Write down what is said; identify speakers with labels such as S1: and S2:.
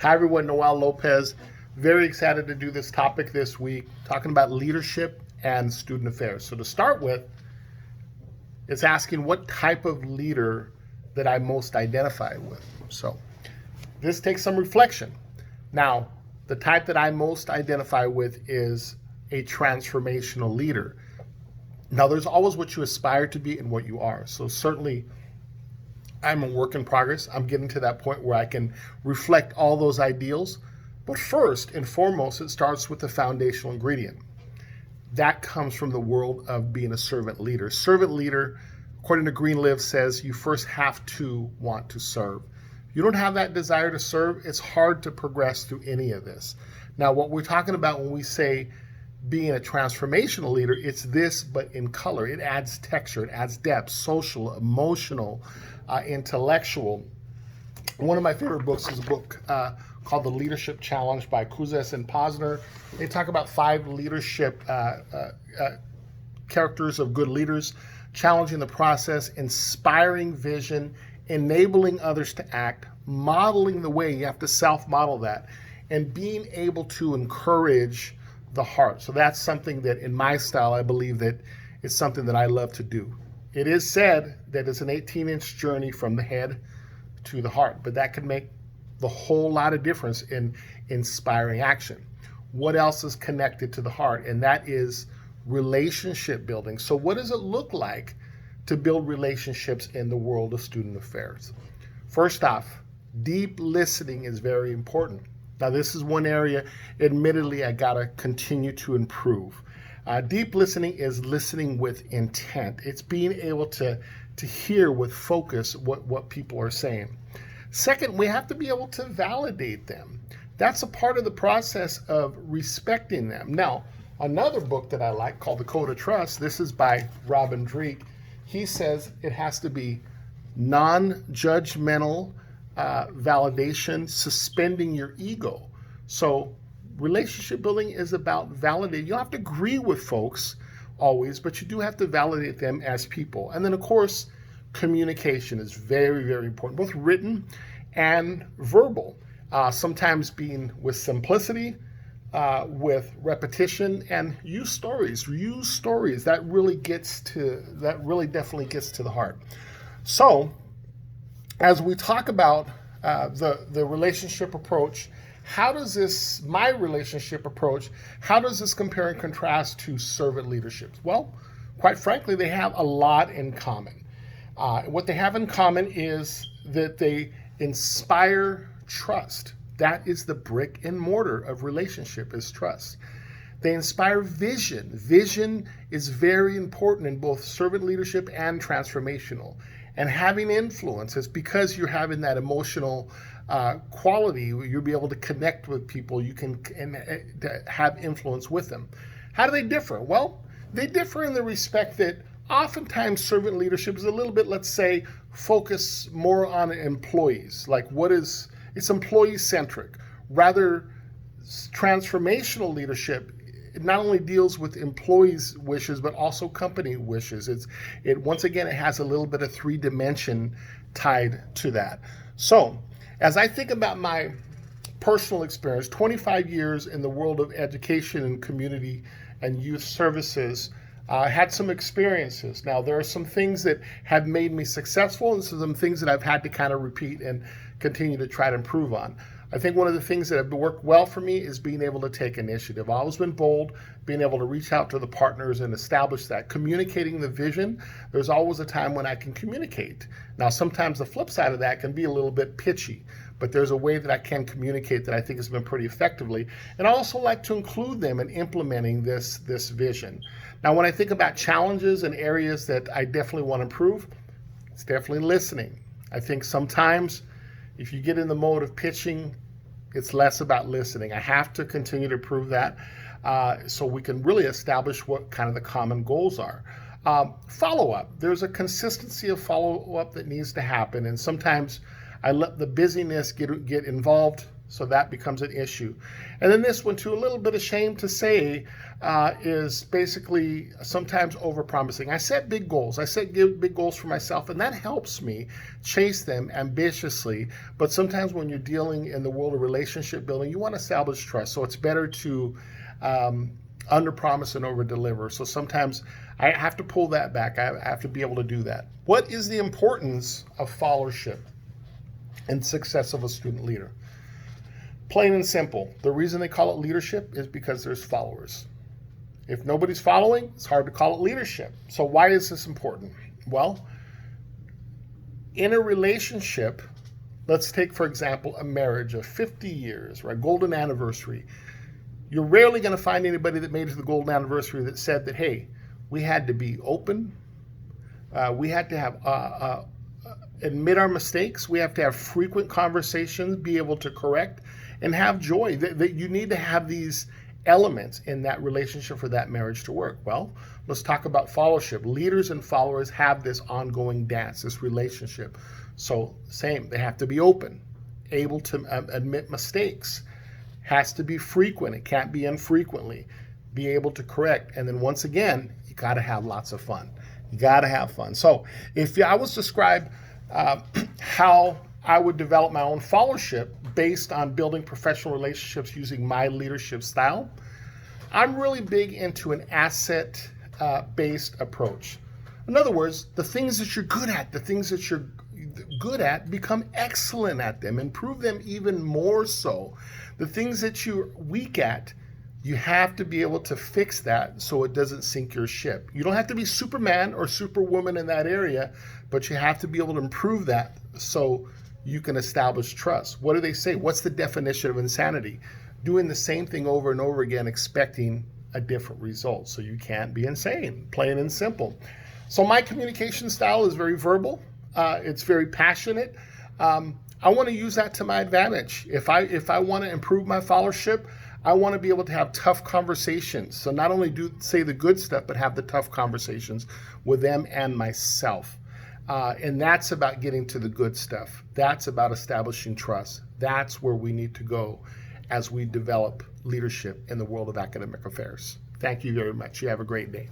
S1: Hi everyone, Noel Lopez. Very excited to do this topic this week, talking about leadership and student affairs. So to start with, it's asking what type of leader that I most identify with. So this takes some reflection. Now, the type that I most identify with is a transformational leader. Now, there's always what you aspire to be and what you are. So certainly, I'm a work in progress. I'm getting to that point where I can reflect all those ideals. But first and foremost, it starts with the foundational ingredient. That comes from the world of being a servant leader. Servant leader, according to Greenleaf, says you first have to want to serve. If you don't have that desire to serve, it's hard to progress through any of this. Now, what we're talking about when we say being a transformational leader, it's this, but in color. It adds texture, it adds depth, social, emotional, intellectual. One of my favorite books is a book called The Leadership Challenge by Kouzes and Posner. They talk about 5 leadership characters of good leaders, challenging the process, inspiring vision, enabling others to act, modeling the way. You have to self-model that, and being able to encourage the heart. So that's something that in my style, I believe that it's something that I love to do. It is said that it's an 18-inch journey from the head to the heart, but that can make the whole lot of difference in inspiring action. What else is connected to the heart? And that is relationship building. So what does it look like to build relationships in the world of student affairs? First off, deep listening is very important. Now, this is one area, admittedly, I gotta continue to improve. Deep listening is listening with intent. It's being able to hear with focus what people are saying. Second, we have to be able to validate them. That's a part of the process of respecting them. Now, another book that I like called The Code of Trust, this is by Robin Dreeke. He says it has to be non-judgmental validation, suspending your ego. So relationship building is about validating. You don't have to agree with folks always, but you do have to validate them as people. And then, of course, communication is very, very important, both written and verbal. Sometimes being with simplicity, with repetition, and use stories. That really definitely gets to the heart. So, as we talk about the relationship approach, my relationship approach, how does this compare and contrast to servant leadership? Well, quite frankly, they have a lot in common. What they have in common is that they inspire trust. That is the brick and mortar of relationship, is trust. They inspire vision. Vision is very important in both servant leadership and transformational. And having influence is because you're having that emotional quality. You'll be able to connect with people. You can have influence with them. How do they differ? Well, they differ in the respect that oftentimes servant leadership is a little bit, let's say, focus more on employees. It's employee-centric. Rather, transformational leadership, it not only deals with employees' wishes, but also company wishes. Once again, it has a little bit of 3-dimension tied to that. So, as I think about my personal experience, 25 years in the world of education and community and youth services, I had some experiences. Now, there are some things that have made me successful, and some things that I've had to kind of repeat and continue to try to improve on. I think one of the things that have worked well for me is being able to take initiative. I've always been bold, being able to reach out to the partners and establish that. Communicating the vision, there's always a time when I can communicate. Now, sometimes the flip side of that can be a little bit pitchy, but there's a way that I can communicate that I think has been pretty effectively. And I also like to include them in implementing this vision. Now, when I think about challenges and areas that I definitely want to improve, it's definitely listening. I think sometimes if you get in the mode of pitching, it's less about listening. I have to continue to prove that so we can really establish what kind of the common goals are. Follow-up. There's a consistency of follow-up that needs to happen, and sometimes I let the busyness get involved So that becomes an issue. And then this one too, a little bit ashamed to say, is basically sometimes overpromising. I set big goals. I set big goals for myself, and that helps me chase them ambitiously. But sometimes when you're dealing in the world of relationship building, you want to establish trust. So it's better to under promise and over deliver. So sometimes I have to pull that back. I have to be able to do that. What is the importance of followership and success of a student leader? Plain and simple. The reason they call it leadership is because there's followers. If nobody's following, it's hard to call it leadership. So why is this important? Well, in a relationship, let's take, for example, a marriage of 50 years, right? Golden anniversary. You're rarely going to find anybody that made it to the golden anniversary that said that, hey, we had to be open. We had to have admit our mistakes. We have to have frequent conversations, be able to correct, and have joy. That you need to have these elements in that relationship for that marriage to work. Well, let's talk about followership. Leaders and followers have this ongoing dance, this relationship. So same, they have to be open, able to admit mistakes, has to be frequent. It can't be infrequently, be able to correct. And then once again, you got to have lots of fun. You got to have fun. So if I was to describe how I would develop my own followership based on building professional relationships using my leadership style, I'm really big into an asset-based approach. In other words, the things that you're good at, become excellent at them, improve them even more so. The things that you're weak at, you have to be able to fix that so it doesn't sink your ship. You don't have to be Superman or Superwoman in that area, but you have to be able to improve that so you can establish trust. What do they say? What's the definition of insanity? Doing the same thing over and over again, expecting a different result. So you can't be insane, plain and simple. So my communication style is very verbal. It's very passionate. I want to use that to my advantage. If I want to improve my followership, I want to be able to have tough conversations. So not only say the good stuff, but have the tough conversations with them and myself. And that's about getting to the good stuff. That's about establishing trust. That's where we need to go as we develop leadership in the world of academic affairs. Thank you very much. You have a great day.